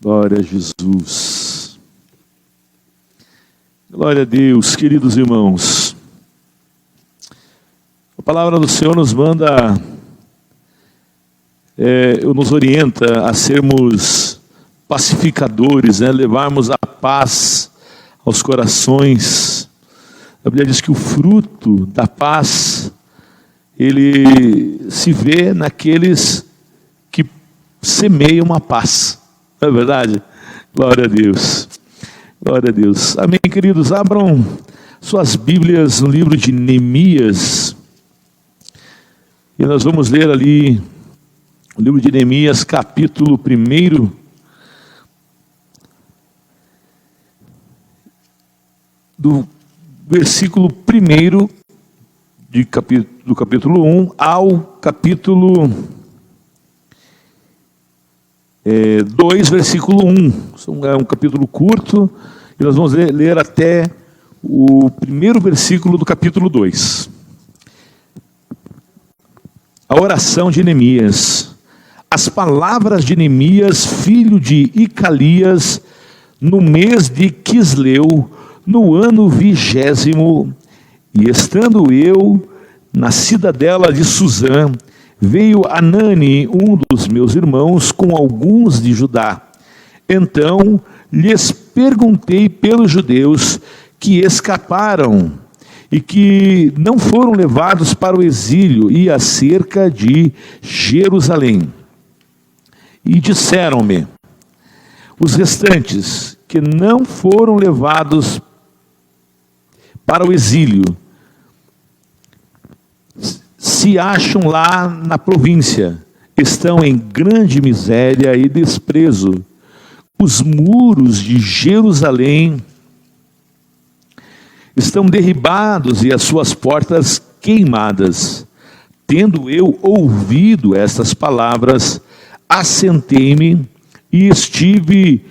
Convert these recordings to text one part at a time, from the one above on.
Glória a Jesus. Glória a Deus, queridos irmãos. A palavra do Senhor nos manda, nos orienta a sermos pacificadores, levarmos a paz aos corações. A Bíblia diz que o fruto da paz, ele se vê naqueles que semeiam a paz. Não é verdade? Glória a Deus. Glória a Deus. Amém, queridos? Abram suas Bíblias no livro de Neemias. E nós vamos ler ali o livro de Neemias, capítulo 1. Do versículo 1 do capítulo 1 ao capítulo 2, versículo 1. É um capítulo curto, e nós vamos ler até o primeiro versículo do capítulo 2. A oração de Neemias. As palavras de Neemias, filho de Icalias, no mês de Quisleu, no ano 20º, e estando eu na cidadela de Suzã, veio Anani, um dos meus irmãos, com alguns de Judá. Então lhes perguntei pelos judeus que escaparam e que não foram levados para o exílio e acerca de Jerusalém. E disseram-me, os restantes que não foram levados para o exílio se acham lá na província, estão em grande miséria e desprezo. Os muros de Jerusalém estão derribados e as suas portas queimadas. Tendo eu ouvido estas palavras, assentei-me e estive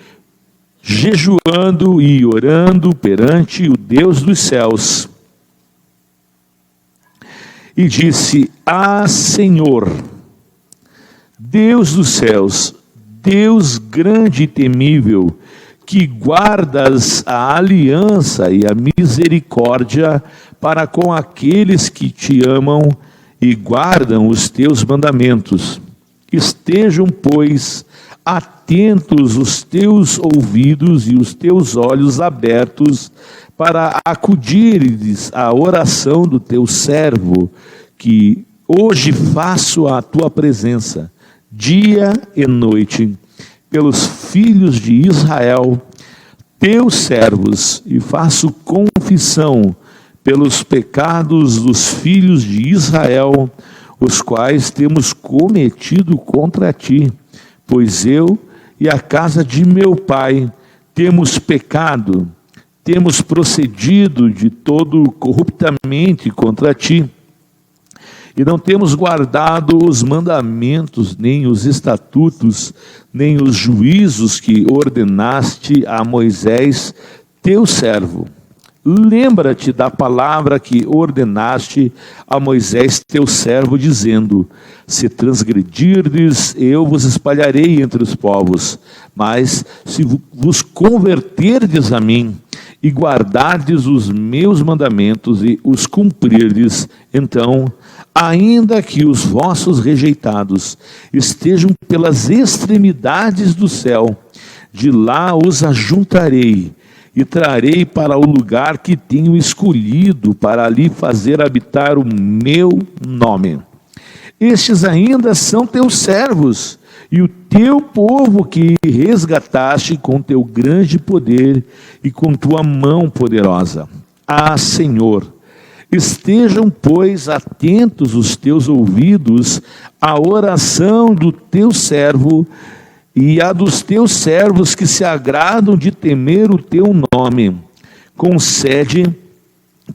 jejuando e orando perante o Deus dos céus. E disse, Senhor, Deus dos céus, Deus grande e temível, que guardas a aliança e a misericórdia para com aqueles que te amam e guardam os teus mandamentos. Estejam, pois, atentos os teus ouvidos e os teus olhos abertos para acudires à oração do teu servo, que hoje faço à tua presença, dia e noite, pelos filhos de Israel, teus servos, e faço confissão pelos pecados dos filhos de Israel, os quais temos cometido contra ti, pois eu e a casa de meu pai temos pecado, temos procedido de todo corruptamente contra ti, e não temos guardado os mandamentos, nem os estatutos, nem os juízos que ordenaste a Moisés, teu servo. Lembra-te da palavra que ordenaste a Moisés, teu servo, dizendo, se transgredirdes, eu vos espalharei entre os povos, mas se vos converterdes a mim, e guardardes os meus mandamentos e os cumprirdes, então, ainda que os vossos rejeitados estejam pelas extremidades do céu, de lá os ajuntarei e trarei para o lugar que tenho escolhido para ali fazer habitar o meu nome. Estes ainda são teus servos e o teu povo que resgataste com teu grande poder e com tua mão poderosa. Senhor, estejam, pois, atentos os teus ouvidos à oração do teu servo e a dos teus servos que se agradam de temer o teu nome. Concede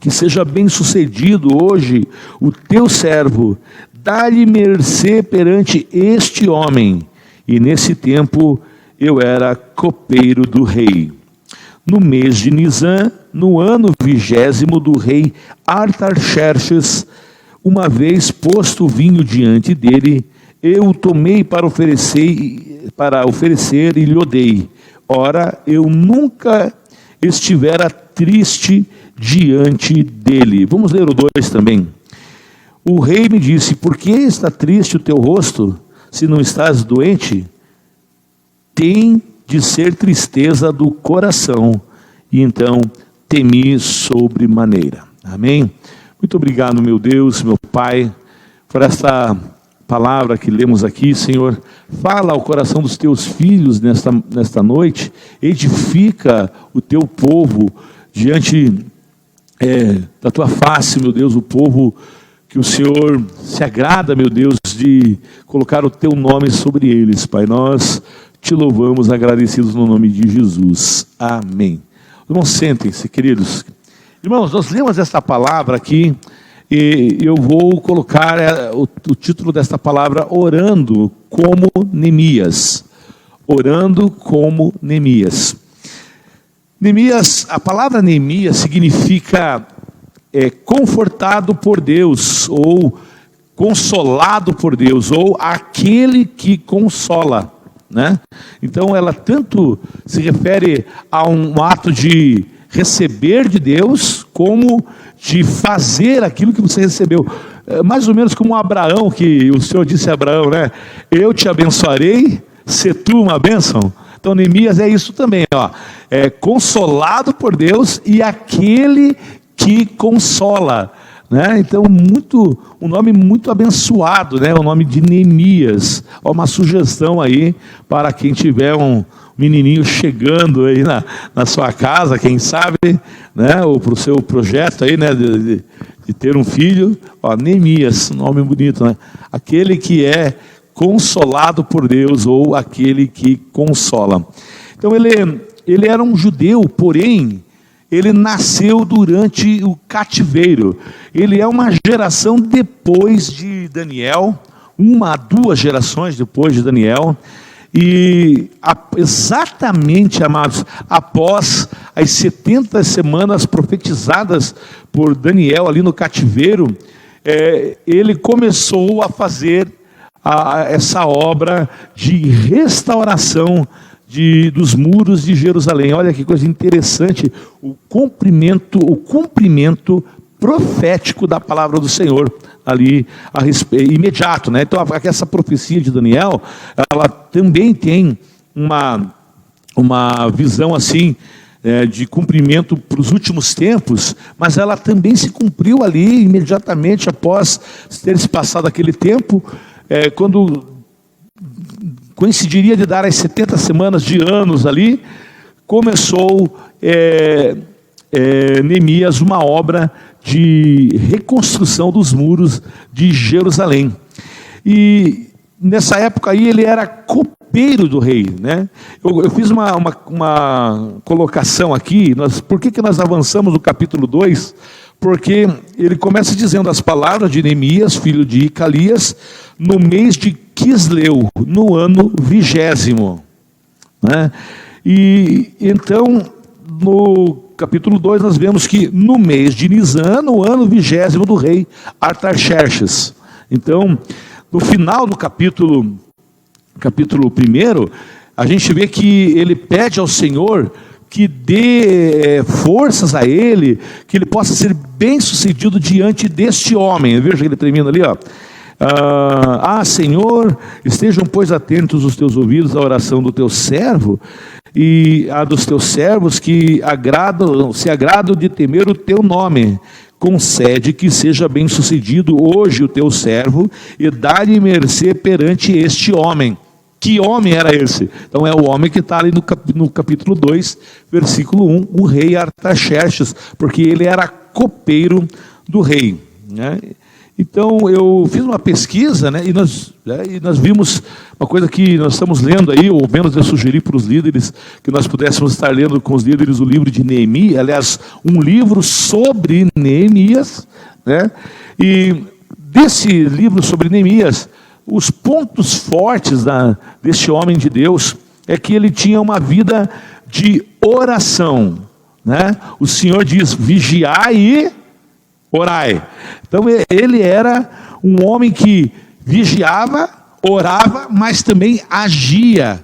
que seja bem sucedido hoje o teu servo, dá-lhe mercê perante este homem. E nesse tempo eu era copeiro do rei. No mês de Nisã, no ano 20º do rei Artaxerxes, uma vez posto o vinho diante dele, eu tomei para oferecer e lhe dei. Ora, eu nunca estivera triste diante dele. Vamos ler o 2 também. O rei me disse: por que está triste o teu rosto, se não estás doente? Tem de ser tristeza do coração. E então temi sobremaneira. Amém? Muito obrigado, meu Deus, meu Pai, por esta palavra que lemos aqui, Senhor. Fala ao coração dos teus filhos nesta noite, edifica o teu povo diante da tua face, meu Deus, o povo que o Senhor se agrada, meu Deus, de colocar o teu nome sobre eles, Pai. Nós te louvamos, agradecidos no nome de Jesus. Amém. Irmãos, sentem-se, queridos. Irmãos, nós lemos esta palavra aqui, e eu vou colocar o título desta palavra: orando como Neemias. Orando como Neemias. Neemias, a palavra Neemias significa confortado por Deus, ou consolado por Deus, ou aquele que consola, né? Então ela tanto se refere a um ato de receber de Deus, como de fazer aquilo que você recebeu. Mais ou menos como Abraão, que o Senhor disse a Abraão, né? Eu te abençoarei, se tu uma bênção. Então Neemias é isso também, ó. É consolado por Deus e aquele que consola, né? Então um nome muito abençoado, né? O nome de Neemias. Ó, uma sugestão aí para quem tiver um menininho chegando aí na sua casa, quem sabe, né? Ou para o seu projeto aí, né? De ter um filho. Ó, Neemias, nome bonito, né? Aquele que é consolado por Deus, ou aquele que consola. Então ele era um judeu, porém ele nasceu durante o cativeiro. Ele é uma geração depois de Daniel, 2 gerações depois de Daniel. E exatamente, amados, após as 70 semanas profetizadas por Daniel ali no cativeiro, ele começou a fazer essa obra de restauração dos muros de Jerusalém. Olha que coisa interessante, o cumprimento profético da palavra do Senhor ali imediato, né? Então essa profecia de Daniel, ela também tem uma visão assim de cumprimento para os últimos tempos, mas ela também se cumpriu ali imediatamente após ter se passado aquele tempo, quando coincidiria de dar as 70 semanas de anos ali, começou Neemias uma obra de reconstrução dos muros de Jerusalém. E nessa época aí ele era copeiro do rei, né? Eu fiz uma colocação aqui. Por que nós avançamos no capítulo 2? Porque ele começa dizendo as palavras de Neemias, filho de Icalias, no mês de Quisleu, no ano 20º, né? E então no capítulo 2 nós vemos que no mês de Nisan, no ano 20º do rei Artaxerxes. Então no final do capítulo 1, a gente vê que ele pede ao Senhor que dê forças a ele, que ele possa ser bem sucedido diante deste homem. Veja que ele termina ali, ó. Senhor, estejam pois atentos os teus ouvidos à oração do teu servo e a dos teus servos que se agradam de temer o teu nome. Concede que seja bem sucedido hoje o teu servo e dá-lhe mercê perante este homem. Que homem era esse? Então é o homem que está ali no capítulo 2, versículo 1, o rei Artaxerxes, porque ele era copeiro do rei, né? Então eu fiz uma pesquisa, né, e nós vimos uma coisa que nós estamos lendo aí, ou menos eu sugeri para os líderes que nós pudéssemos estar lendo com os líderes o livro de Neemias, aliás, um livro sobre Neemias, né? E desse livro sobre Neemias, os pontos fortes deste homem de Deus é que ele tinha uma vida de oração, né? O Senhor diz: vigiai e orai. Então ele era um homem que vigiava, orava, mas também agia.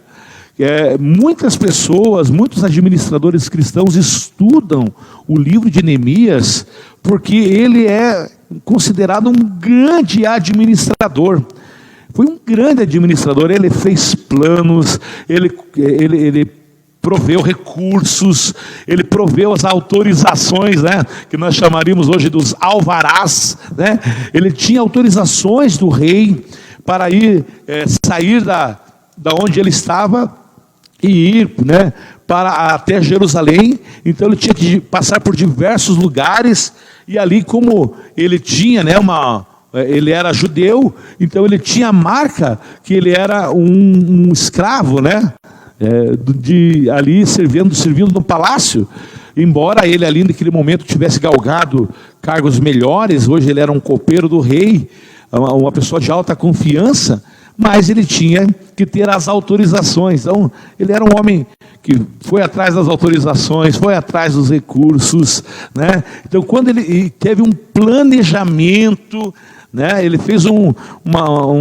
Muitas pessoas, muitos administradores cristãos estudam o livro de Neemias, porque ele é considerado um grande administrador. Foi um grande administrador, ele fez planos, ele proveu recursos, ele proveu as autorizações, né, que nós chamaríamos hoje dos alvarás, né? Ele tinha autorizações do rei para sair da onde ele estava e ir, né, para até Jerusalém. Então ele tinha que passar por diversos lugares, e ali, como ele tinha, né, ele era judeu, então ele tinha a marca que ele era um escravo, né, ali servindo no palácio. Embora ele ali naquele momento tivesse galgado cargos melhores, hoje ele era um copeiro do rei, uma pessoa de alta confiança, mas ele tinha que ter as autorizações. Então ele era um homem que foi atrás das autorizações, foi atrás dos recursos, né? Então quando ele teve um planejamento, né, ele fez um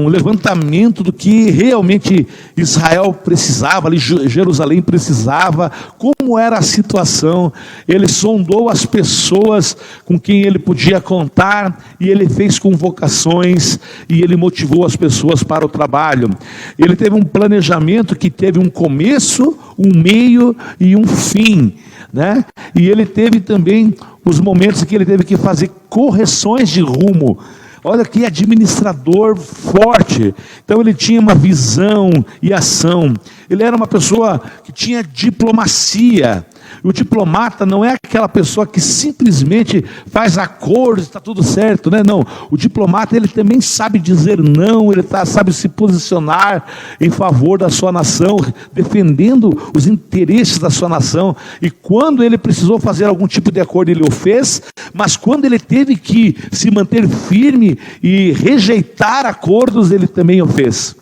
levantamento do que realmente Israel precisava, ali Jerusalém precisava, como era a situação. Ele sondou as pessoas com quem ele podia contar, e ele fez convocações, e ele motivou as pessoas para o trabalho. Ele teve um planejamento que teve um começo, um meio e um fim, né? E ele teve também os momentos em que ele teve que fazer correções de rumo. Olha que administrador forte. Então ele tinha uma visão e ação. Ele era uma pessoa que tinha diplomacia. O diplomata não é aquela pessoa que simplesmente faz acordos, está tudo certo, né? Não, o diplomata, ele também sabe dizer não, ele sabe se posicionar em favor da sua nação, defendendo os interesses da sua nação. E quando ele precisou fazer algum tipo de acordo, ele o fez, mas quando ele teve que se manter firme e rejeitar acordos, ele também o fez.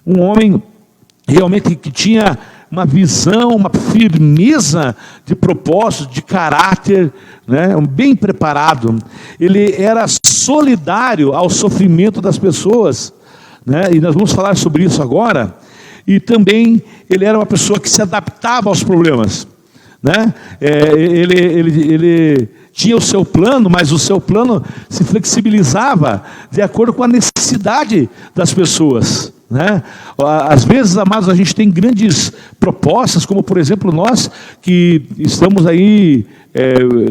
Um homem realmente que tinha uma visão, uma firmeza de propósito, de caráter, né? Bem preparado. Ele era solidário ao sofrimento das pessoas, né? E nós vamos falar sobre isso agora. E também ele era uma pessoa que se adaptava aos problemas, né? Ele tinha o seu plano, mas o seu plano se flexibilizava de acordo com a necessidade das pessoas, né? Às vezes, amados, a gente tem grandes propostas, como por exemplo nós que estamos aí,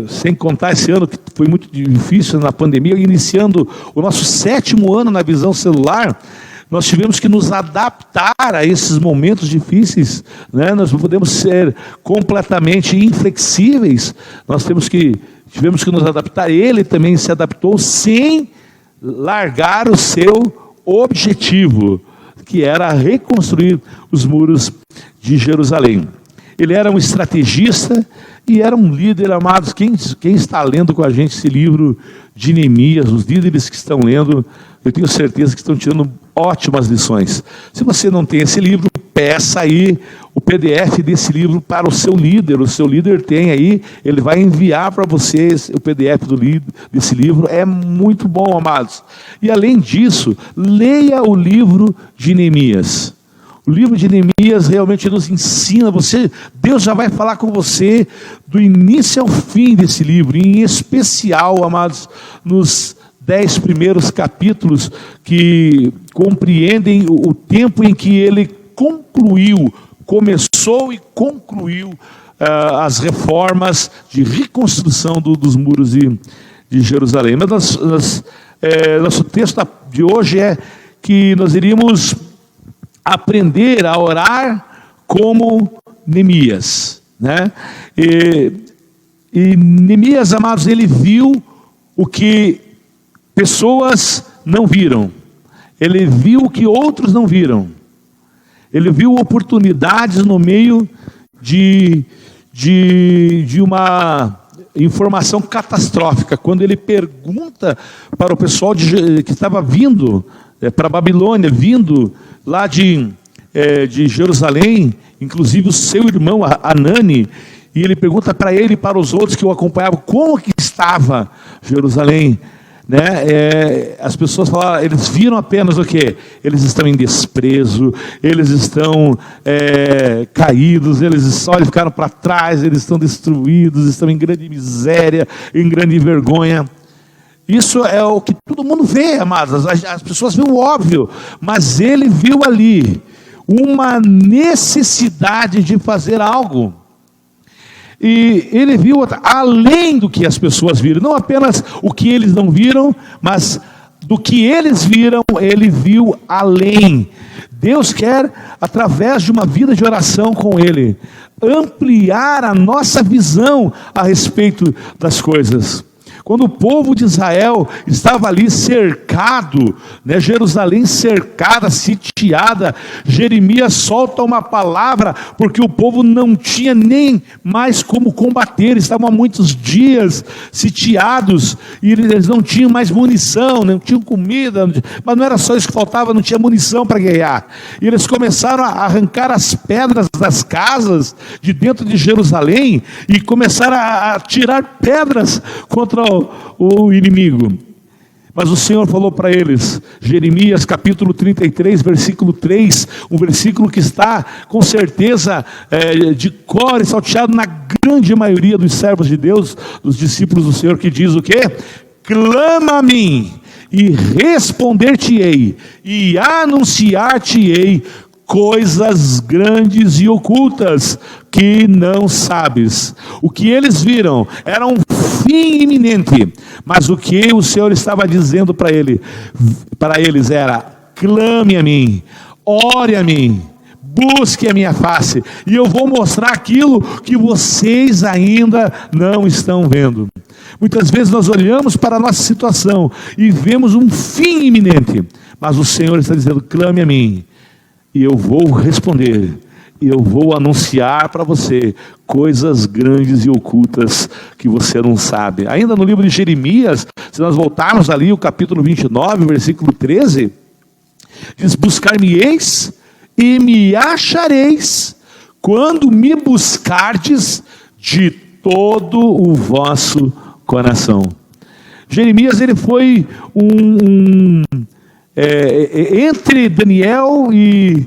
sem contar esse ano que foi muito difícil na pandemia, iniciando o nosso 7º ano na visão celular. Nós tivemos que nos adaptar a esses momentos difíceis, né? Nós não podemos ser completamente inflexíveis, tivemos que nos adaptar. Ele também se adaptou sem largar o seu objetivo, que era reconstruir os muros de Jerusalém. Ele era um estrategista e era um líder, amados. Quem está lendo com a gente esse livro de Neemias, os líderes que estão lendo, eu tenho certeza que estão tirando ótimas lições. Se você não tem esse livro, peça aí o PDF desse livro para o seu líder tem aí, ele vai enviar para vocês o PDF desse livro. É muito bom, amados. E além disso, leia o livro de Neemias. O livro de Neemias realmente nos ensina, Deus já vai falar com você do início ao fim desse livro, em especial, amados, nos 10 primeiros capítulos, que compreendem o tempo em que ele começou e concluiu as reformas de reconstrução dos muros de Jerusalém. Mas nosso texto de hoje é que nós iríamos aprender a orar como Neemias, né? E Neemias, amados, ele viu o que pessoas não viram. Ele viu o que outros não viram. Ele viu oportunidades no meio de uma informação catastrófica. Quando ele pergunta para o pessoal que estava vindo para a Babilônia, vindo lá de Jerusalém, inclusive o seu irmão Anani, e ele pergunta para ele e para os outros que o acompanhavam, como que estava Jerusalém. né? As pessoas falaram, eles viram apenas o quê? Eles estão em desprezo, eles estão caídos, eles só ficaram para trás, eles estão destruídos, estão em grande miséria, em grande vergonha. Isso é o que todo mundo vê, amados. As pessoas veem o óbvio, mas ele viu ali uma necessidade de fazer algo. E ele viu além do que as pessoas viram, não apenas o que eles não viram, mas do que eles viram, ele viu além. Deus quer, através de uma vida de oração com Ele, ampliar a nossa visão a respeito das coisas. Quando o povo de Israel estava ali cercado, né, Jerusalém cercada, sitiada, Jeremias solta uma palavra, porque o povo não tinha nem mais como combater, estavam há muitos dias sitiados, e eles não tinham mais munição, não tinham comida, mas não era só isso que faltava, não tinha munição para guerrear. E eles começaram a arrancar as pedras das casas de dentro de Jerusalém, e começaram a tirar pedras contra o inimigo. Mas o Senhor falou para eles, Jeremias capítulo 33, versículo 3, um versículo que está com certeza de cor e salteado na grande maioria dos servos de Deus, dos discípulos do Senhor, que diz o quê? Clama a mim e responder-te-ei e anunciar-te-ei coisas grandes e ocultas que não sabes. O que eles viram era um fim iminente, mas o que o Senhor estava dizendo para eles era: clame a mim, ore a mim, busque a minha face, e eu vou mostrar aquilo que vocês ainda não estão vendo. Muitas vezes nós olhamos para a nossa situação e vemos um fim iminente, mas o Senhor está dizendo: clame a mim, e eu vou responder, e eu vou anunciar para você coisas grandes e ocultas que você não sabe. Ainda no livro de Jeremias, se nós voltarmos ali o capítulo 29, versículo 13, diz: buscar-me-eis e me achareis, quando me buscardes de todo o vosso coração. Jeremias, ele foi entre Daniel e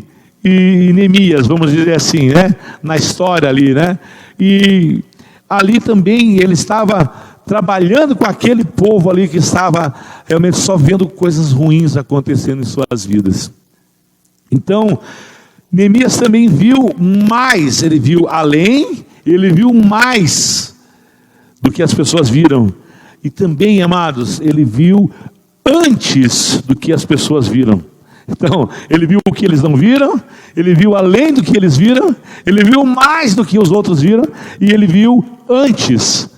Neemias, vamos dizer assim, né? Na história ali, né? E ali também ele estava trabalhando com aquele povo ali que estava realmente só vendo coisas ruins acontecendo em suas vidas. Então, Neemias também viu mais, ele viu além, ele viu mais do que as pessoas viram. E também, amados, ele viu antes do que as pessoas viram. Então, ele viu o que eles não viram, ele viu além do que eles viram, ele viu mais do que os outros viram, e ele viu antes.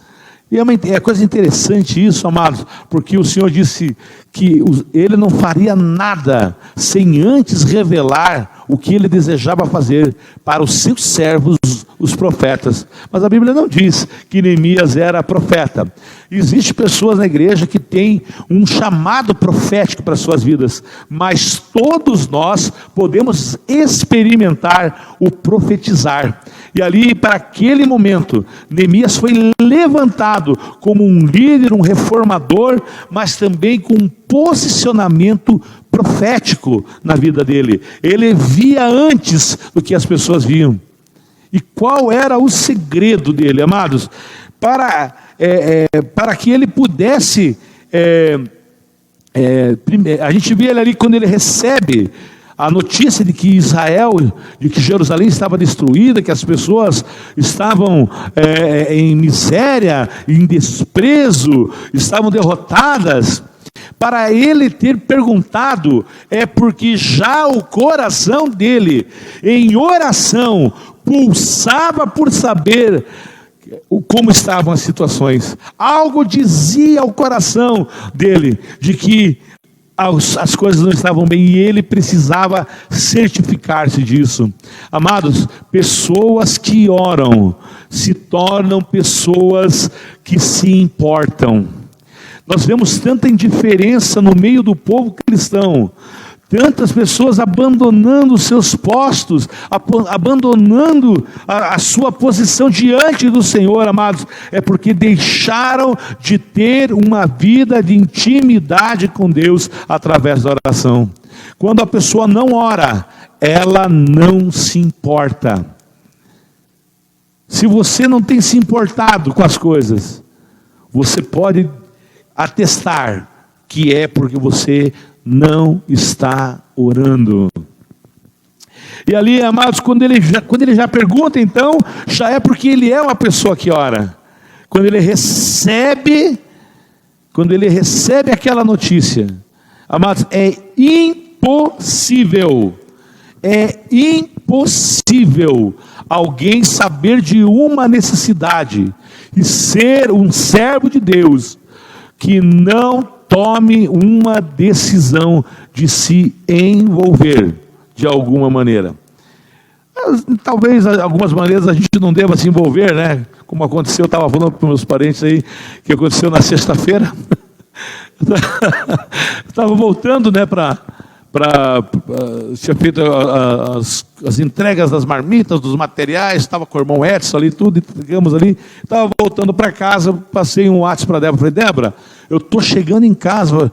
E é coisa interessante isso, amados, porque o Senhor disse que ele não faria nada sem antes revelar o que ele desejava fazer para os seus servos, os profetas. Mas a Bíblia não diz que Neemias era profeta. Existem pessoas na igreja que têm um chamado profético para suas vidas, mas todos nós podemos experimentar o profetizar. E ali, para aquele momento, Neemias foi levantado como um líder, um reformador, mas também com um posicionamento profético na vida dele. Ele via antes do que as pessoas viam. E qual era o segredo dele, amados? Para que ele pudesse, a gente vê ele ali quando ele recebe a notícia de que de que Jerusalém estava destruída, que as pessoas estavam em miséria, em desprezo, estavam derrotadas. Para ele ter perguntado, é porque já o coração dele, em oração, pulsava por saber como estavam as situações. Algo dizia ao coração dele, de que as coisas não estavam bem, e ele precisava certificar-se disso. Amados, pessoas que oram se tornam pessoas que se importam. Nós vemos tanta indiferença no meio do povo cristão, Tantas pessoas abandonando os seus postos, abandonando a sua posição diante do Senhor, amados, é porque deixaram de ter uma vida de intimidade com Deus através da oração. Quando a pessoa não ora, ela não se importa. Se você não tem se importado com as coisas, você pode atestar que é porque você não está orando. E ali, amados, quando ele já pergunta, então, já é porque ele é uma pessoa que ora. Quando ele recebe aquela notícia, amados, é impossível alguém saber de uma necessidade e ser um servo de Deus que não tome uma decisão de se envolver de alguma maneira. Talvez algumas maneiras a gente não deva se envolver, né? Como aconteceu, eu estava falando para meus parentes aí, que aconteceu na sexta-feira. Estava voltando, né, tinha feito as entregas das marmitas, dos materiais, estava com o irmão Edson ali, tudo, entregamos ali, estava voltando para casa, passei um WhatsApp para a Débora, falei, Débora, eu estou chegando em casa,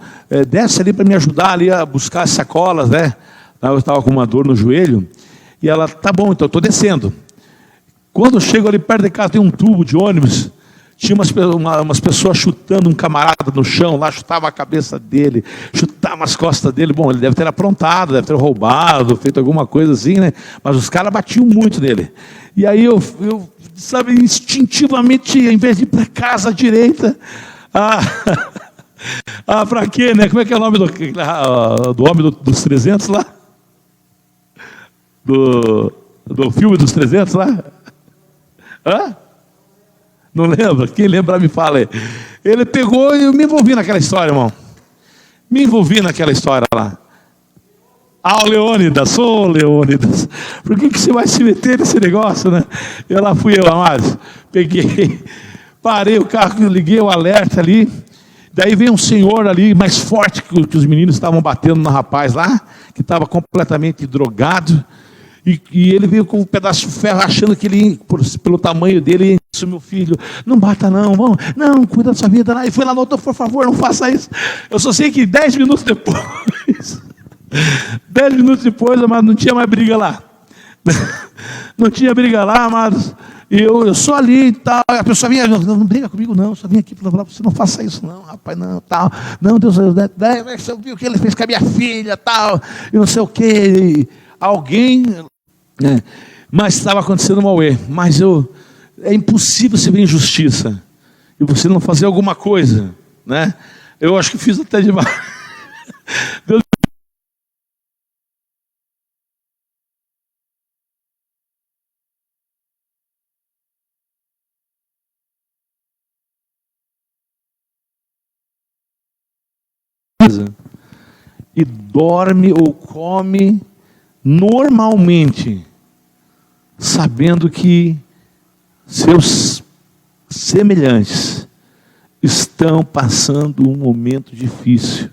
desce ali para me ajudar ali a buscar as sacolas, né? Eu estava com uma dor no joelho, e ela, tá bom, então eu estou descendo. Quando eu chego ali perto de casa, tem um tubo de ônibus, tinha umas pessoas chutando um camarada no chão, lá chutava a cabeça dele, chutava as costas dele. Bom, ele deve ter aprontado, deve ter roubado, feito alguma coisa assim, né? Mas os caras batiam muito nele. E aí eu sabe, instintivamente, em vez de ir para casa à direita, para quê, né? Como é que é o nome do homem dos 300 lá? Do filme dos 300 lá? Hã? Não lembra? Quem lembrar me fala aí. Ele pegou e eu me envolvi naquela história, irmão. Me envolvi naquela história lá. O Leônidas, Leônidas. Por que você vai se meter nesse negócio, né? Eu lá fui eu, amados. Peguei, parei o carro, liguei o alerta ali. Daí veio um senhor ali, mais forte que os meninos estavam batendo no rapaz lá, que estava completamente drogado. E ele veio com um pedaço de ferro, achando que ele, pelo tamanho dele, isso, meu filho, não bata não, vamos, não, cuida da sua vida lá. E foi lá no outro, por favor, não faça isso. Eu só sei que 10 minutos depois, 10 minutos depois, amados, não tinha mais briga lá. Não tinha briga lá, amados. E eu só ali e tal, a pessoa vinha, não briga comigo não, só vim aqui para falar, você não faça isso não, rapaz, não, tal. Não, Deus, você viu o que ele fez com a minha filha, tal, e não sei o que. Alguém... mas estava acontecendo um auê, mas é impossível você ver injustiça e você não fazer alguma coisa, né? Eu acho que fiz até demais. Deus... e dorme ou come normalmente, sabendo que seus semelhantes estão passando um momento difícil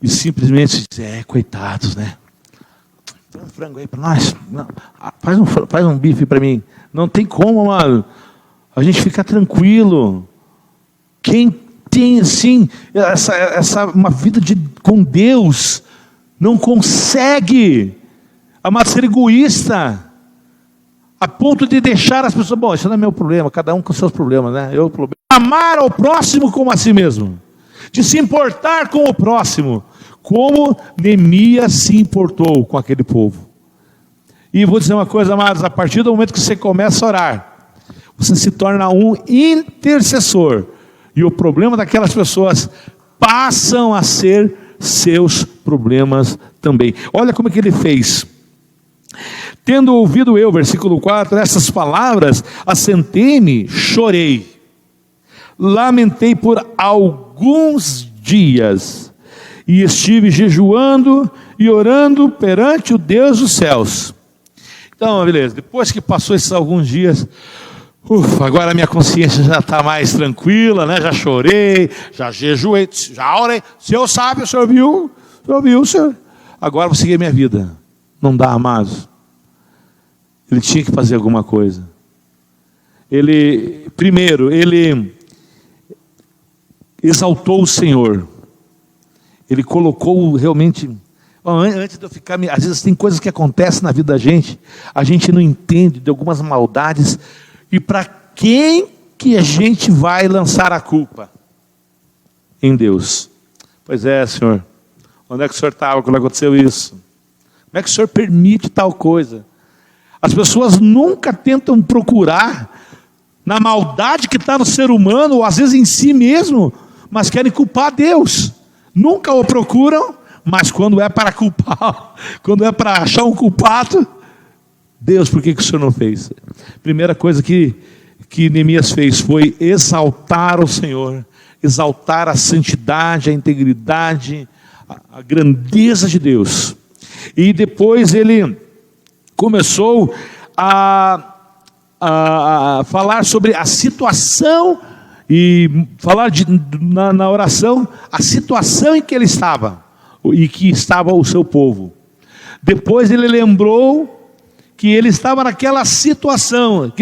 e simplesmente dizem, coitados, né? Tem um frango aí para nós? Não, faz um bife para mim. Não tem como, amado, a gente ficar tranquilo. Quem tem assim uma vida com Deus não consegue, amado, ser egoísta a ponto de deixar as pessoas, bom, isso não é meu problema, cada um com seus problemas, né? Amar ao próximo como a si mesmo, de se importar com o próximo, como Neemias se importou com aquele povo. E vou dizer uma coisa, amados, a partir do momento que você começa a orar, você se torna um intercessor, e o problema daquelas pessoas passam a ser seus problemas também. Olha como é que ele fez. Tendo ouvido eu, versículo 4, essas palavras, assentei-me, chorei, lamentei por alguns dias, e estive jejuando e orando perante o Deus dos céus. Então, beleza, depois que passou esses alguns dias, agora a minha consciência já está mais tranquila, né? Já chorei, já jejuei, já orei. Senhor sabe, o senhor viu, senhor. agora vou seguir a minha vida. Não dá, amados. Ele tinha que fazer alguma coisa. Primeiro, ele exaltou o Senhor. Ele colocou realmente... Antes de eu ficar... Às vezes tem coisas que acontecem na vida da gente, a gente não entende de algumas maldades. E para quem que a gente vai lançar a culpa? Em Deus. Pois é, Senhor. Onde é que o Senhor estava quando aconteceu isso? Como é que o Senhor permite tal coisa? As pessoas nunca tentam procurar na maldade que está no ser humano, ou às vezes em si mesmo, mas querem culpar Deus. Nunca o procuram, mas quando é para culpar, quando é para achar um culpado, Deus, por que o Senhor não fez? Primeira coisa que Neemias fez foi exaltar o Senhor, exaltar a santidade, a integridade, a grandeza de Deus. E depois ele começou a falar sobre a situação, e falar na oração, a situação em que ele estava, e que estava o seu povo. Depois ele lembrou que ele estava naquela situação,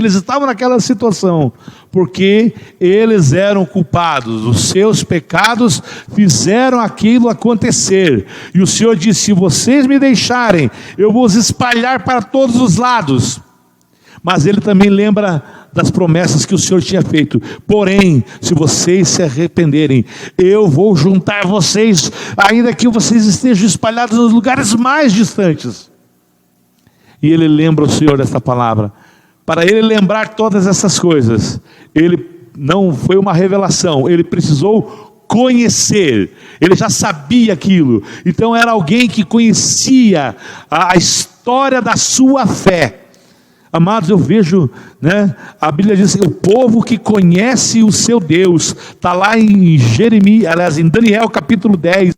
porque eles eram culpados, os seus pecados fizeram aquilo acontecer, e o Senhor disse: se vocês me deixarem, eu vou os espalhar para todos os lados. Mas ele também lembra das promessas que o Senhor tinha feito: porém, se vocês se arrependerem, eu vou juntar vocês, ainda que vocês estejam espalhados nos lugares mais distantes. E ele lembra o Senhor dessa palavra. Para ele lembrar todas essas coisas, ele não foi uma revelação, ele precisou conhecer, ele já sabia aquilo. Então era alguém que conhecia a história da sua fé. Amados, eu vejo, a Bíblia diz assim: o povo que conhece o seu Deus, está lá em em Daniel capítulo 10,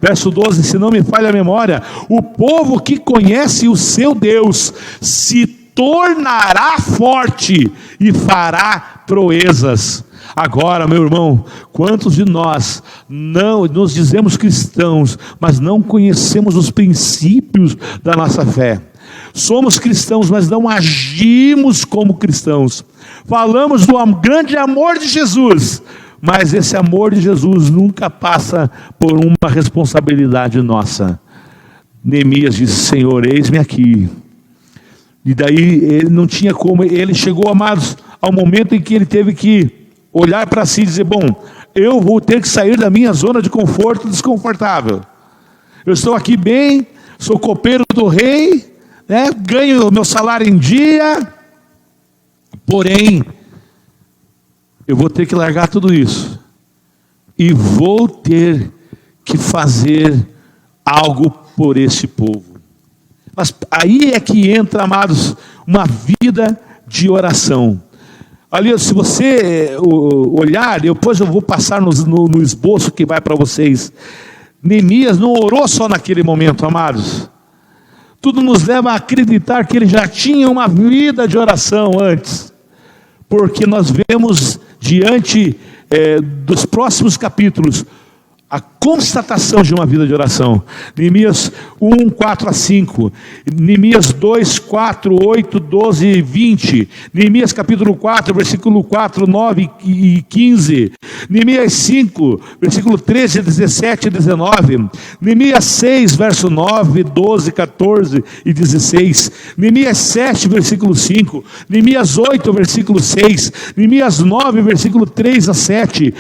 verso 12, se não me falha a memória, o povo que conhece o seu Deus se tornará forte e fará proezas. Agora, meu irmão, quantos de nós não nos dizemos cristãos, mas não conhecemos os princípios da nossa fé? Somos cristãos, mas não agimos como cristãos. Falamos do grande amor de Jesus, mas esse amor de Jesus nunca passa por uma responsabilidade nossa. Neemias disse: Senhor, eis-me aqui. E daí ele não tinha como, ele chegou, amados, ao momento em que ele teve que olhar para si e dizer: bom, eu vou ter que sair da minha zona de conforto desconfortável. Eu estou aqui bem, sou copeiro do rei, ganho meu salário em dia, porém, eu vou ter que largar tudo isso, e vou ter que fazer algo por esse povo. Mas aí é que entra, amados, uma vida de oração. Ali, se você olhar, depois eu vou passar no esboço que vai para vocês. Neemias não orou só naquele momento, amados. Tudo nos leva a acreditar que ele já tinha uma vida de oração antes, porque nós vemos diante dos próximos capítulos a constatação de uma vida de oração. Neemias 1, 4 a 5, Neemias 2, 4, 8, 12 e 20, Neemias capítulo 4, versículo 4, 9 e 15, Neemias 5, versículo 13, 17 e 19, Neemias 6, verso 9, 12, 14 e 16, Neemias 7, versículo 5, Neemias 8, versículo 6, Neemias 9, versículo 3 a 7,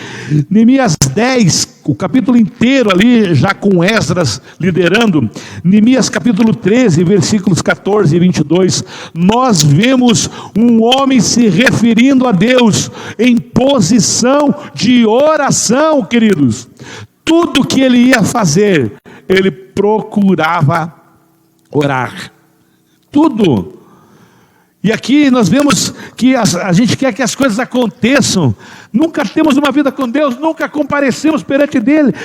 Neemias 10, o capítulo inteiro ali, já com Esdras liderando, Neemias capítulo 13, versículos 14 e 22, nós vemos um homem se referindo a Deus em posição de oração, queridos. Tudo que ele ia fazer, ele procurava orar. Tudo. E aqui nós vemos que a gente quer que as coisas aconteçam. Nunca temos uma vida com Deus, nunca comparecemos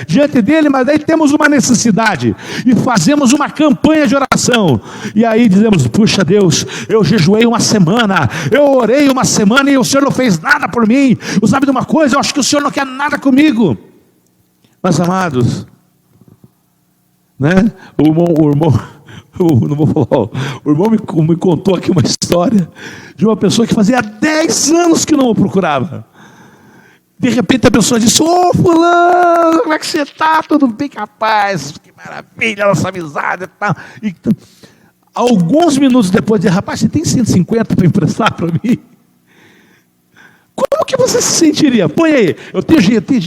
diante dele, mas daí temos uma necessidade e fazemos uma campanha de oração. E aí dizemos: puxa Deus, eu jejuei uma semana, eu orei uma semana e o Senhor não fez nada por mim. Sabe de uma coisa? Eu acho que o Senhor não quer nada comigo. Mas amados, né? Não vou falar, o irmão me contou aqui uma história de uma pessoa que fazia 10 anos que não o procurava. De repente a pessoa disse: ô fulano, como é que você está? Tudo bem, capaz? Que maravilha, nossa amizade e tal. E, alguns minutos depois, de rapaz, você tem 150 para emprestar para mim? Como que você se sentiria? Põe aí.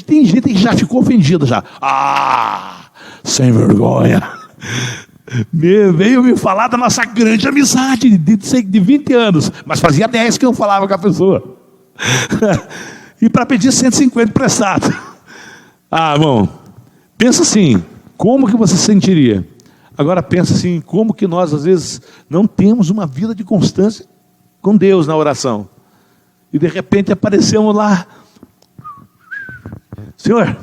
Tem gente que já ficou ofendido já. Sem vergonha. Veio me falar da nossa grande amizade de 20 anos, mas fazia 10 que eu não falava com a pessoa. E para pedir 150 emprestado. Irmão, pensa assim, como que você se sentiria? Agora pensa assim, como que nós às vezes não temos uma vida de constância com Deus na oração. E de repente aparecemos lá: Senhor,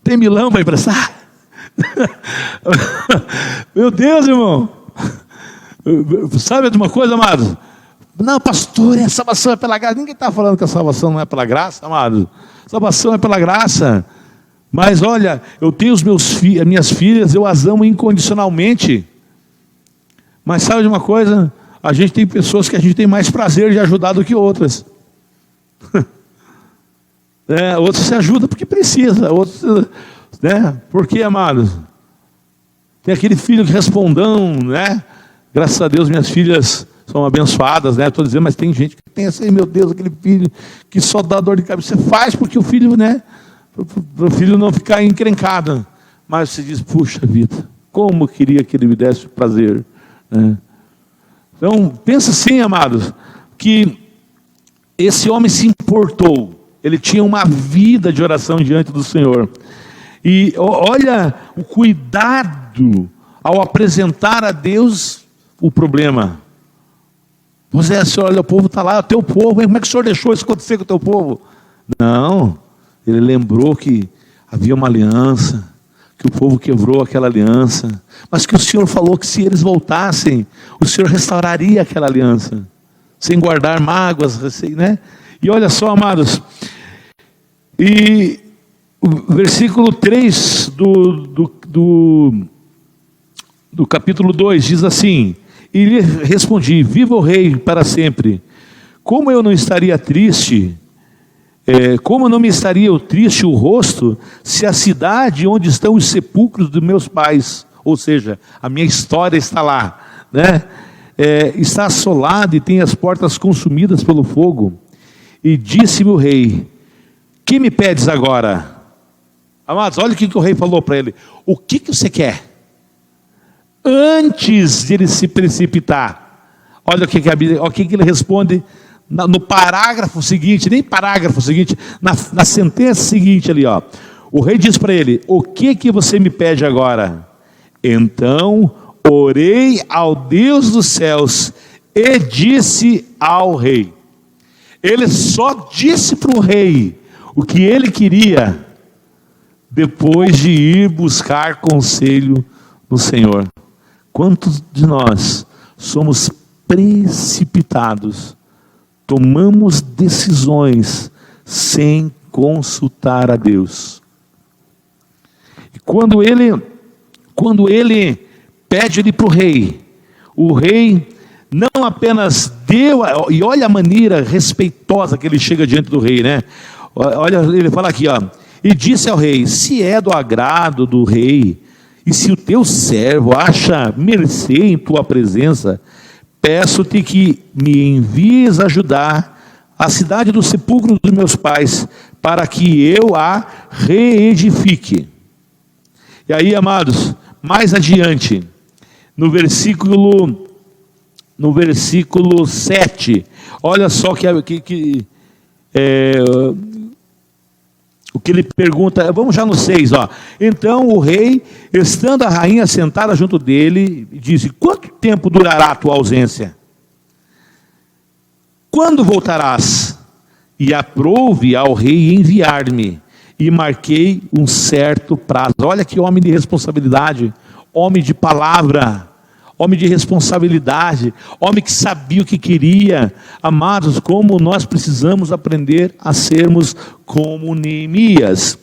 tem milão para emprestar? Meu Deus, irmão. Sabe de uma coisa, amados? Não, pastor, a salvação é pela graça. Ninguém está falando que a salvação não é pela graça, amados. A salvação é pela graça. Mas olha, eu tenho as minhas filhas, eu as amo incondicionalmente. Mas sabe de uma coisa? A gente tem pessoas que a gente tem mais prazer de ajudar do que outras. Outros se ajudam porque precisa, outros, né? Porque, amados, tem aquele filho que respondão, né? Graças a Deus minhas filhas são abençoadas, né? Estou dizendo, mas tem gente que pensa: meu Deus, aquele filho que só dá dor de cabeça. Você faz porque o filho, né? Para o filho não ficar encrencado. Mas você diz: puxa vida, como eu queria que ele me desse prazer, né? Então, pensa assim, amados, que esse homem se importou. Ele tinha uma vida de oração diante do Senhor. E olha o cuidado ao apresentar a Deus o problema. José, senhor, olha, o povo está lá, o teu povo, como é que o senhor deixou isso acontecer com o teu povo? Não, ele lembrou que havia uma aliança, que o povo quebrou aquela aliança, mas que o Senhor falou que se eles voltassem, o Senhor restauraria aquela aliança, sem guardar mágoas, né? E olha só, amados, e o versículo 3 do capítulo 2 diz assim: e lhe respondi: viva o rei para sempre. Como eu não estaria triste, como não me estaria triste o rosto, se a cidade onde estão os sepulcros dos meus pais, ou seja, a minha história está lá, né? Está assolada e tem as portas consumidas pelo fogo. E disse-me o rei: que me pedes agora? Amados, olha o que o rei falou para ele: o que você quer? Antes de ele se precipitar, olha o que ele responde no parágrafo seguinte, nem parágrafo seguinte, na sentença seguinte ali, ó. O rei diz para ele: o que você me pede agora? Então orei ao Deus dos céus e disse ao rei. Ele só disse para o rei o que ele queria depois de ir buscar conselho do Senhor. Quantos de nós somos precipitados, tomamos decisões sem consultar a Deus? E quando ele pede ele para o rei não apenas deu, e olha a maneira respeitosa que ele chega diante do rei, né? Olha, ele fala aqui, ó: e disse ao rei: se é do agrado do rei, e se o teu servo acha mercê em tua presença, peço-te que me envies ajudar a cidade do sepulcro dos meus pais, para que eu a reedifique. E aí, amados, mais adiante, no versículo 7, olha só o que ele pergunta. Vamos já no 6, ó. Então o rei, estando a rainha sentada junto dele, disse: quanto tempo durará a tua ausência? Quando voltarás? E aprouve ao rei enviar-me, e marquei um certo prazo. Olha que homem de responsabilidade, homem de palavra, homem de responsabilidade, homem que sabia o que queria. Amados, como nós precisamos aprender a sermos como Neemias.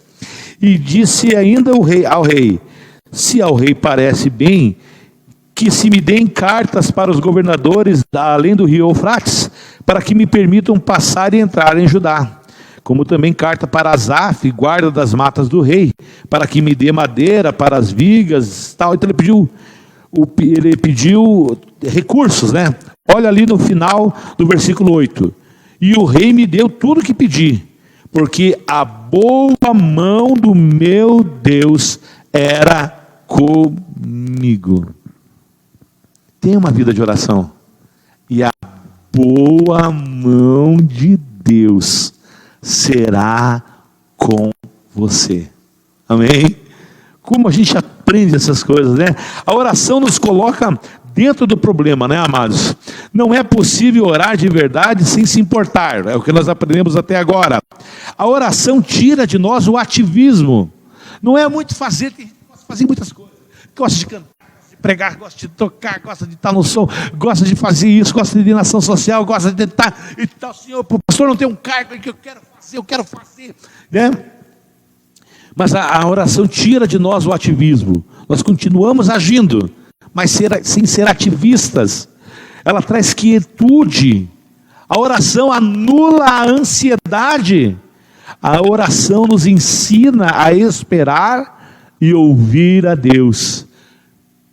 E disse ainda ao rei: Se ao rei parece bem que se me deem cartas para os governadores além do rio Eufrates, para que me permitam passar e entrar em Judá, como também carta para Asaf, guarda das matas do rei, para que me dê madeira para as vigas, tal. Então ele pediu recursos, né? Olha ali no final do versículo 8. E o rei me deu tudo o que pedi, porque a boa mão do meu Deus era comigo. Tenha uma vida de oração, e a boa mão de Deus será com você. Amém? Como a gente aprende essas coisas, né? A oração nos coloca dentro do problema, né, amados? Não é possível orar de verdade sem se importar, é o que nós aprendemos até agora. A oração tira de nós o ativismo. Não é muito fazer, tem gente que gosta de fazer muitas coisas, gosta de cantar, gosta de pregar, gosta de tocar, gosta de estar no som, gosta de fazer isso, gosta de ir na ação social, gosta de tentar e tal. Senhor, o pastor não tem um cargo que eu quero fazer, né? Mas a oração tira de nós o ativismo. Nós continuamos agindo, mas sem ser ativistas. Ela traz quietude. A oração anula a ansiedade. A oração nos ensina a esperar e ouvir a Deus.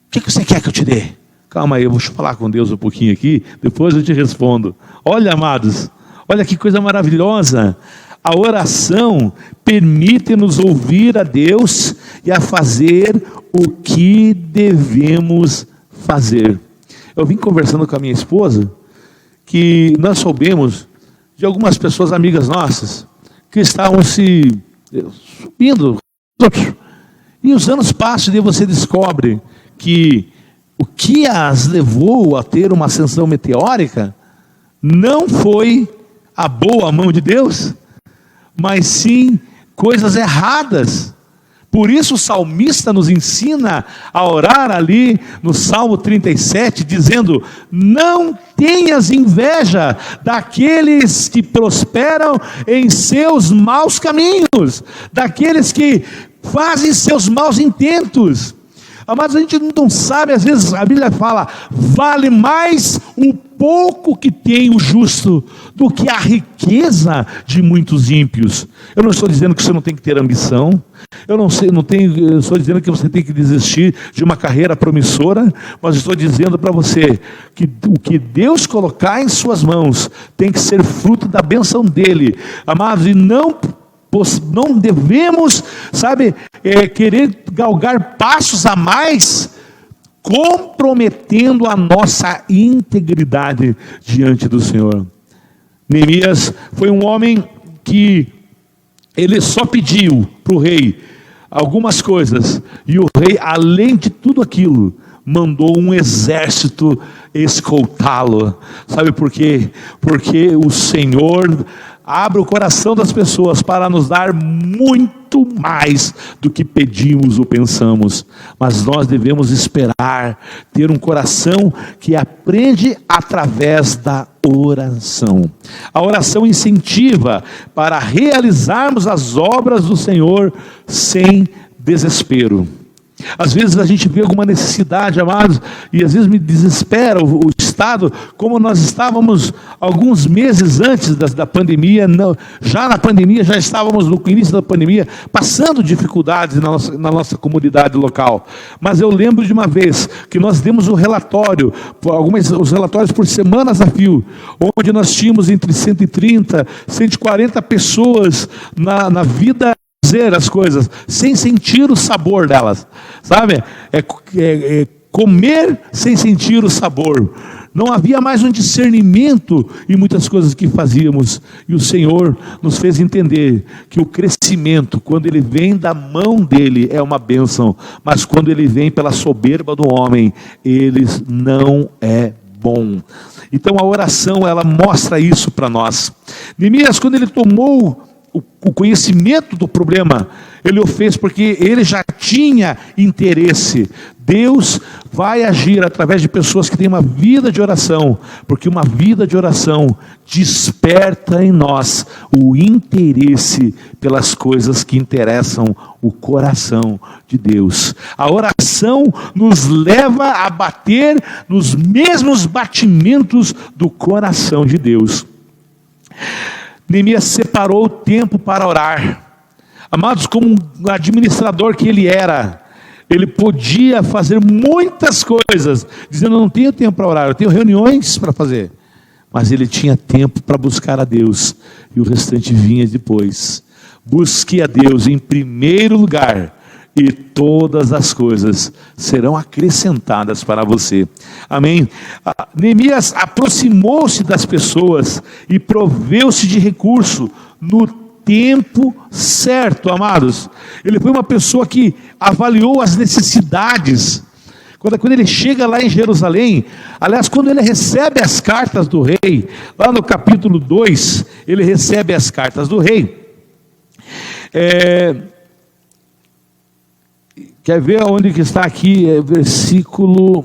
O que você quer que eu te dê? Calma aí, eu vou falar com Deus um pouquinho aqui, depois eu te respondo. Olha, amados, olha que coisa maravilhosa. A oração permite-nos ouvir a Deus e a fazer o que devemos fazer. Eu vim conversando com a minha esposa, que nós soubemos de algumas pessoas amigas nossas, que estavam se subindo, e os anos passam e você descobre que o que as levou a ter uma ascensão meteórica não foi a boa mão de Deus, mas sim coisas erradas. Por isso o salmista nos ensina a orar ali no Salmo 37, dizendo: não tenhas inveja daqueles que prosperam em seus maus caminhos, daqueles que fazem seus maus intentos. Amados, a gente não sabe, às vezes a Bíblia fala: vale mais o pouco que tem o justo do que a riqueza de muitos ímpios. Eu não estou dizendo que você não tem que ter ambição, eu estou dizendo que você tem que desistir de uma carreira promissora, mas estou dizendo para você que o que Deus colocar em suas mãos tem que ser fruto da bênção dele, amados, e não devemos, querer galgar passos a mais, comprometendo a nossa integridade diante do Senhor. Neemias foi um homem que ele só pediu para o rei algumas coisas, e o rei, além de tudo aquilo, mandou um exército escoltá-lo. Sabe por quê? Porque o Senhor abre o coração das pessoas para nos dar muito mais do que pedimos ou pensamos, mas nós devemos esperar, ter um coração que aprende através da oração. A oração incentiva para realizarmos as obras do Senhor sem desespero. Às vezes a gente vê alguma necessidade, amados, e às vezes me desespera o estado, como nós estávamos alguns meses antes da pandemia, já na pandemia, já estávamos no início da pandemia, passando dificuldades na nossa comunidade local. Mas eu lembro de uma vez que nós demos um relatório, os relatórios por semanas a fio, onde nós tínhamos entre 130, 140 pessoas na vida, as coisas sem sentir o sabor delas, sabe? Comer sem sentir o sabor. Não havia mais um discernimento em muitas coisas que fazíamos, e o Senhor nos fez entender que o crescimento, quando ele vem da mão dele, é uma bênção, mas quando ele vem pela soberba do homem, ele não é bom. Então a oração, ela mostra isso para nós. Neemias, quando ele tomou o conhecimento do problema, ele o fez porque ele já tinha interesse. Deus vai agir através de pessoas que têm uma vida de oração, porque uma vida de oração desperta em nós o interesse pelas coisas que interessam o coração de Deus. A oração nos leva a bater nos mesmos batimentos do coração de Deus. Neemias separou o tempo para orar. Amados, como um administrador que ele era, ele podia fazer muitas coisas, dizendo: eu não tenho tempo para orar, eu tenho reuniões para fazer. Mas ele tinha tempo para buscar a Deus, e o restante vinha depois. Busque a Deus em primeiro lugar, e todas as coisas serão acrescentadas para você. Amém? Neemias aproximou-se das pessoas e proveu-se de recurso no tempo certo, amados. Ele foi uma pessoa que avaliou as necessidades. Quando ele chega lá em Jerusalém, aliás, quando ele recebe as cartas do rei, lá no capítulo 2, ele recebe as cartas do rei. Quer ver onde que está aqui? Versículo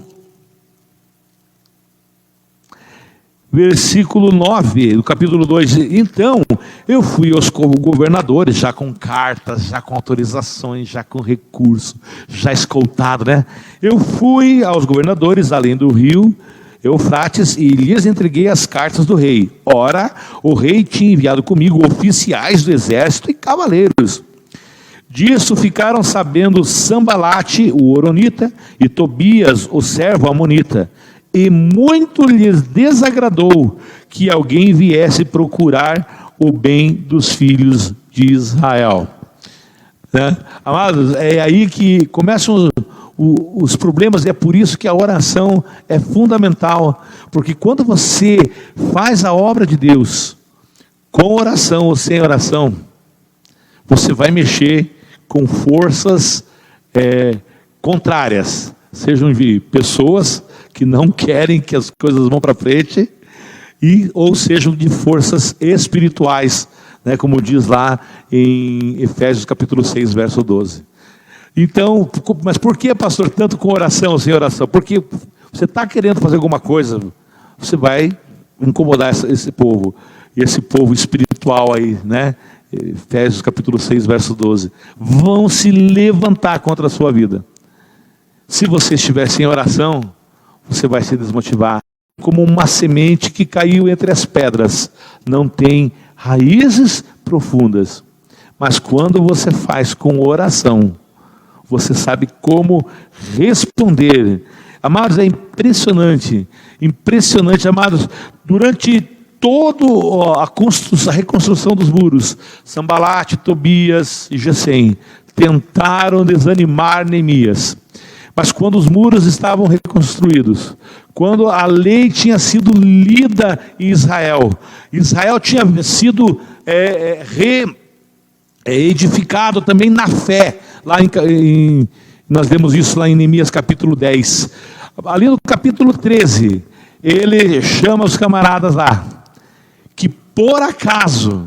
9, do capítulo 2. Então, eu fui aos governadores, já com cartas, já com autorizações, já com recurso, já escoltado, né? Eu fui aos governadores, além do rio Eufrates, e lhes entreguei as cartas do rei. Ora, o rei tinha enviado comigo oficiais do exército e cavaleiros. Disso ficaram sabendo Sambalate, o horonita, e Tobias, o servo amonita. E muito lhes desagradou que alguém viesse procurar o bem dos filhos de Israel. Né? Amados, é aí que começam os problemas, e é por isso que a oração é fundamental, porque quando você faz a obra de Deus, com oração ou sem oração, você vai mexer com forças contrárias, sejam de pessoas que não querem que as coisas vão para frente, ou sejam de forças espirituais, né, como diz lá em Efésios capítulo 6, verso 12. Então, mas por que, pastor, tanto com oração ou sem oração? Porque você está querendo fazer alguma coisa, você vai incomodar esse povo espiritual aí, né? Efésios capítulo 6, verso 12. Vão se levantar contra a sua vida. Se você estiver sem oração, você vai se desmotivar. Como uma semente que caiu entre as pedras, não tem raízes profundas. Mas quando você faz com oração, você sabe como responder. Amados, é impressionante, amados. Durante toda a reconstrução dos muros, Sambalate, Tobias e Gesem tentaram desanimar Neemias. Mas quando os muros estavam reconstruídos, quando a lei tinha sido lida em Israel, Israel tinha sido edificado também na fé. Nós vemos isso lá em Neemias capítulo 10. Ali no capítulo 13, ele chama os camaradas lá, que por acaso,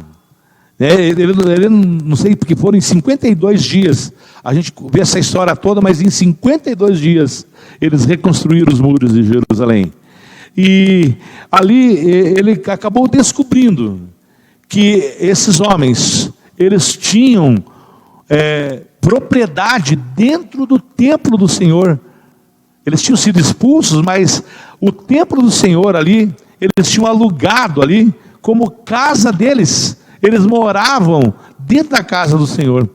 ele não sei, porque foram em 52 dias, a gente vê essa história toda, mas em 52 dias, eles reconstruíram os muros de Jerusalém. E ali ele acabou descobrindo que esses homens, eles tinham propriedade dentro do templo do Senhor. Eles tinham sido expulsos, mas o templo do Senhor ali, eles tinham alugado ali como casa deles. Eles moravam dentro da casa do Senhor.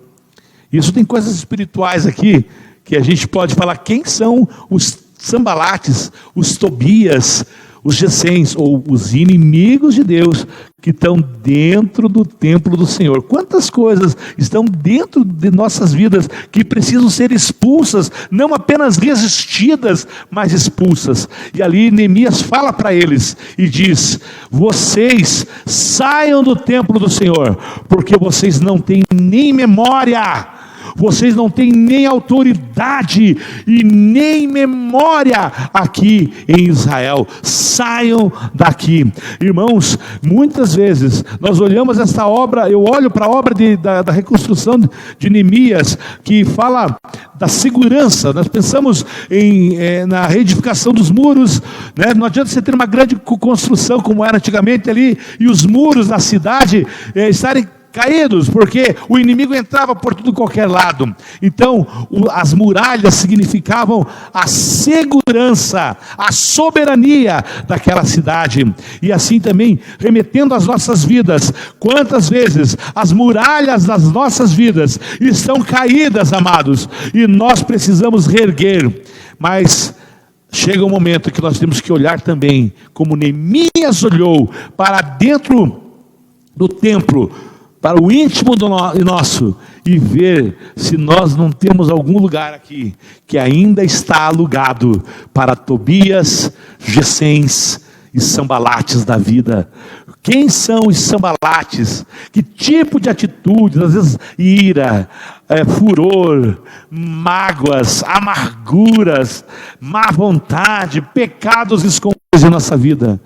Isso tem coisas espirituais aqui, que a gente pode falar quem são os Sambalates, os Tobias, os Gesems, ou os inimigos de Deus, que estão dentro do templo do Senhor. Quantas coisas estão dentro de nossas vidas, que precisam ser expulsas, não apenas resistidas, mas expulsas. E ali Neemias fala para eles, e diz: vocês saiam do templo do Senhor, porque vocês não têm nem memória. vocês não têm nem autoridade e nem memória aqui em Israel. Saiam daqui. Irmãos, muitas vezes nós olhamos essa obra, eu olho para a obra da reconstrução de Neemias, que fala da segurança. Nós pensamos na reedificação dos muros, né? Não adianta você ter uma grande construção como era antigamente ali, e os muros da cidade estarem caídos, porque o inimigo entrava por tudo qualquer lado. Então as muralhas significavam a segurança, a soberania daquela cidade. E assim também, remetendo às nossas vidas, quantas vezes as muralhas das nossas vidas estão caídas, amados, e nós precisamos reerguer. Mas chega um momento que nós temos que olhar também, como Neemias olhou para dentro do templo, para o íntimo nosso, e ver se nós não temos algum lugar aqui que ainda está alugado para Tobias, Gessens e Sanbalates da vida. Quem são os Sanbalates? Que tipo de atitudes? Às vezes ira, furor, mágoas, amarguras, má vontade, pecados escondidos em nossa vida.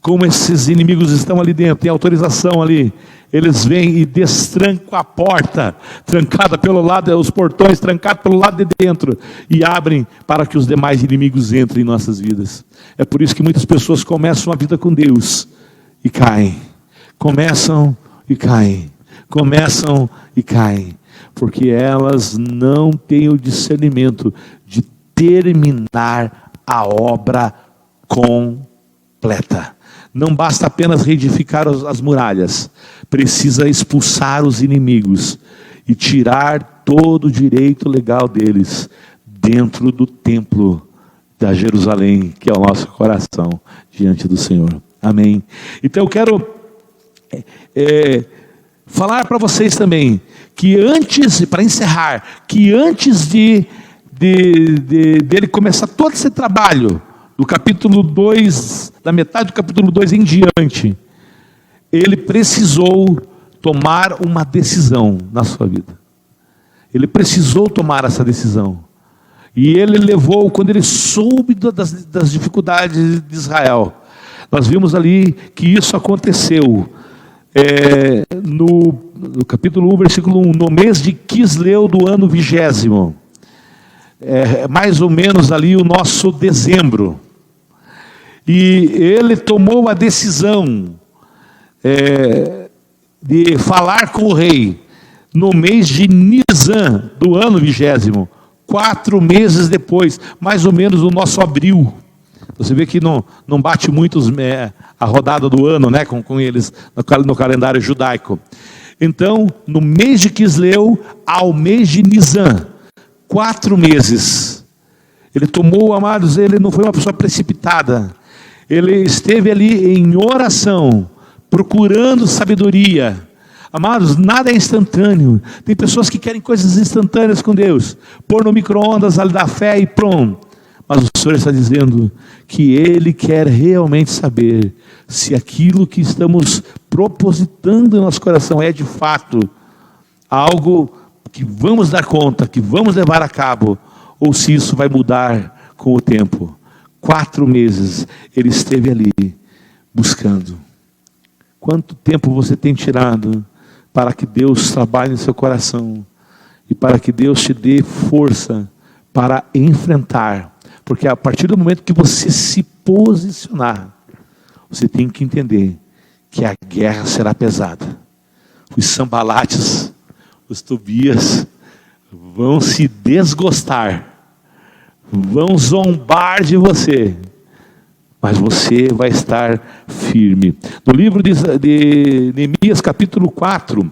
Como esses inimigos estão ali dentro, tem autorização ali, eles vêm e destrancam a porta, trancada pelo lado, os portões trancados pelo lado de dentro, e abrem para que os demais inimigos entrem em nossas vidas. É por isso que muitas pessoas começam a vida com Deus e caem, começam e caem, porque elas não têm o discernimento de terminar a obra completa. Não basta apenas reedificar as muralhas, precisa expulsar os inimigos e tirar todo o direito legal deles dentro do templo da Jerusalém, que é o nosso coração diante do Senhor. Amém. Então eu quero falar para vocês também, que antes, para encerrar, que antes dele começar todo esse trabalho, do capítulo 2, da metade do capítulo 2 em diante, ele precisou tomar uma decisão na sua vida. Ele precisou tomar essa decisão. E ele levou, quando ele soube das dificuldades de Israel, nós vimos ali que isso aconteceu no capítulo 1, versículo 1, no mês de Quisleu do ano 20º, mais ou menos ali o nosso dezembro. E ele tomou a decisão de falar com o rei no mês de Nisan do ano 20º, 4 meses depois, mais ou menos o nosso abril. Você vê que não bate muito a rodada do ano, né, com eles no calendário judaico. Então, no mês de Quisleu ao mês de Nisan, 4 meses. Ele tomou, amados, ele não foi uma pessoa precipitada. Ele esteve ali em oração, procurando sabedoria. Amados, nada é instantâneo. Tem pessoas que querem coisas instantâneas com Deus, pôr no micro-ondas, ali da fé e pronto. Mas o Senhor está dizendo que Ele quer realmente saber se aquilo que estamos propositando em nosso coração é de fato algo que vamos dar conta, que vamos levar a cabo, ou se isso vai mudar com o tempo. 4 meses ele esteve ali buscando. Quanto tempo você tem tirado para que Deus trabalhe no seu coração e para que Deus te dê força para enfrentar? Porque a partir do momento que você se posicionar, você tem que entender que a guerra será pesada. Os Sanbalates, os Tobias vão se desgostar, vão zombar de você, mas você vai estar firme. No livro de Neemias, capítulo 4,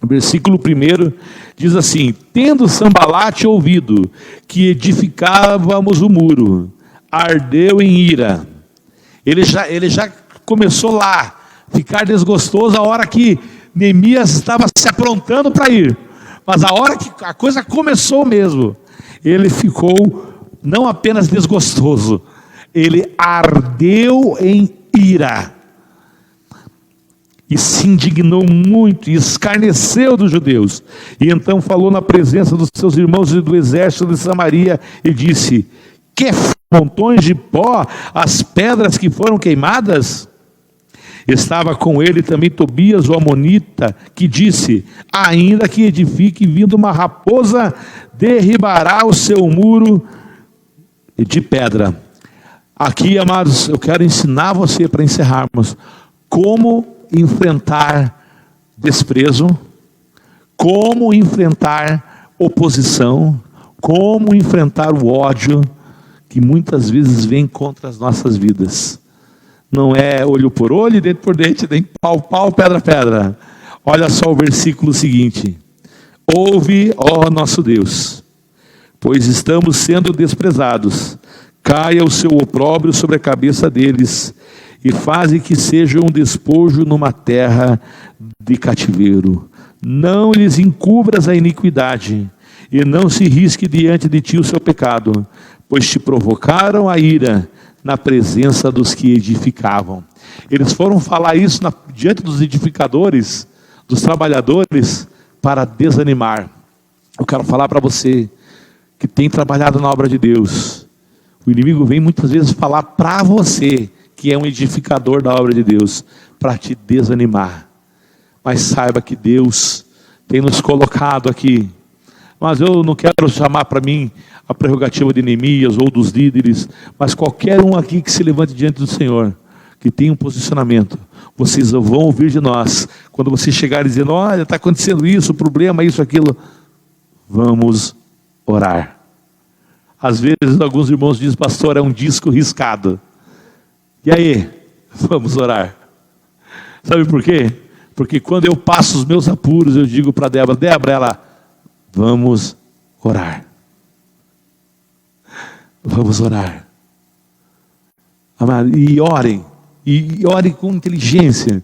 versículo 1, diz assim: tendo Sanbalate ouvido que edificávamos o muro, ardeu em ira. Ele já começou lá, ficar desgostoso a hora que Neemias estava se aprontando para ir. Mas a hora que a coisa começou mesmo, ele ficou não apenas desgostoso, ele ardeu em ira. e se indignou muito e escarneceu dos judeus. E então falou na presença dos seus irmãos e do exército de Samaria e disse: que montões de pó as pedras que foram queimadas? Estava com ele também Tobias, o amonita, que disse: ainda que edifique, vindo uma raposa, derribará o seu muro de pedra. Aqui, amados, eu quero ensinar você, para encerrarmos, como enfrentar desprezo, como enfrentar oposição, como enfrentar o ódio que muitas vezes vem contra as nossas vidas. Não é olho por olho, dente por dente, nem pau, pau, pedra, pedra. Olha só o versículo seguinte: ouve, ó nosso Deus, pois estamos sendo desprezados, caia o seu opróbrio sobre a cabeça deles, e faze que seja um despojo numa terra de cativeiro. Não lhes encubras a iniquidade, e não se risque diante de ti o seu pecado, pois te provocaram a ira na presença dos que edificavam. Eles foram falar isso diante dos edificadores, dos trabalhadores, para desanimar. Eu quero falar para você que tem trabalhado na obra de Deus. O inimigo vem muitas vezes falar para você, que é um edificador da obra de Deus, para te desanimar. Mas saiba que Deus tem nos colocado aqui. Mas eu não quero chamar para mim a prerrogativa de Neemias ou dos líderes, mas qualquer um aqui que se levante diante do Senhor, que tem um posicionamento, vocês vão ouvir de nós, quando vocês chegarem dizendo: olha, está acontecendo isso, o problema, isso, aquilo, vamos orar. Às vezes alguns irmãos dizem: pastor, é um disco riscado. E aí? Vamos orar. Sabe por quê? Porque quando eu passo os meus apuros, eu digo para Débora: Débora, ela: vamos orar. Vamos orar. E orem. E orem com inteligência.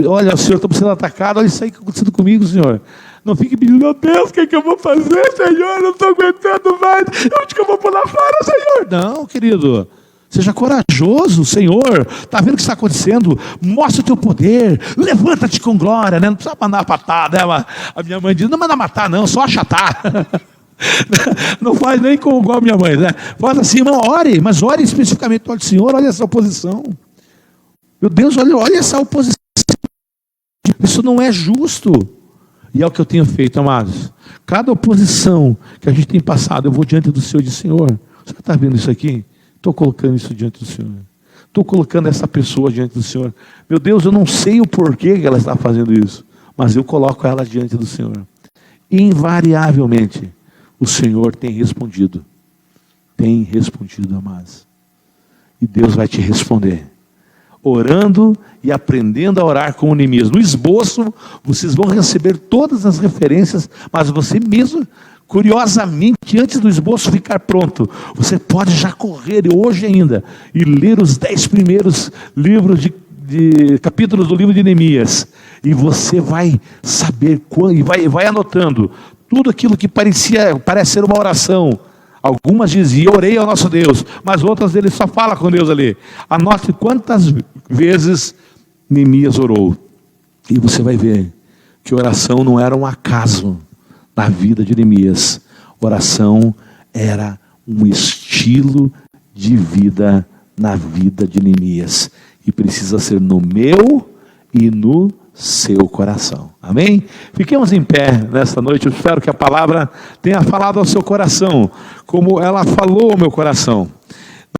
Olha, o Senhor está sendo atacado, olha isso aí que está acontecendo comigo, Senhor. Não fique pedindo: meu Deus, o que é que eu vou fazer, Senhor? Não estou aguentando mais. Onde que eu vou pular fora, Senhor? Não, querido. Seja corajoso, Senhor. Está vendo o que está acontecendo? Mostra o teu poder. Levanta-te com glória, né? Não precisa mandar matar, né? A minha mãe diz: não manda matar, não, só achatar. Não faz nem igual a minha mãe, né? Faz assim, irmão, ore, mas ore especificamente. Olha, Senhor, olha essa oposição. Meu Deus, olha essa oposição. Isso não é justo. E é o que eu tenho feito, amados. Cada oposição que a gente tem passado, eu vou diante do Senhor e digo: Senhor, você está vendo isso aqui? Estou colocando isso diante do Senhor. Estou colocando essa pessoa diante do Senhor. Meu Deus, eu não sei o porquê que ela está fazendo isso, mas eu coloco ela diante do Senhor. Invariavelmente, o Senhor tem respondido. Tem respondido, amados. E Deus vai te responder. Orando e aprendendo a orar com o Neemias. No esboço, vocês vão receber todas as referências, mas você mesmo, curiosamente, antes do esboço ficar pronto, você pode já correr hoje ainda e ler os 10 primeiros livros de capítulos do livro de Neemias, e você vai saber e vai anotando tudo aquilo que parece ser uma oração. Algumas dizem: orei ao nosso Deus, mas outras ele só fala com Deus ali. Anote quantas vezes Neemias orou, e você vai ver que oração não era um acaso na vida de Neemias. Oração era um estilo de vida na vida de Neemias, e precisa ser no meu e no seu coração. Amém? Fiquemos em pé nesta noite. Eu espero que a palavra tenha falado ao seu coração, como ela falou ao meu coração.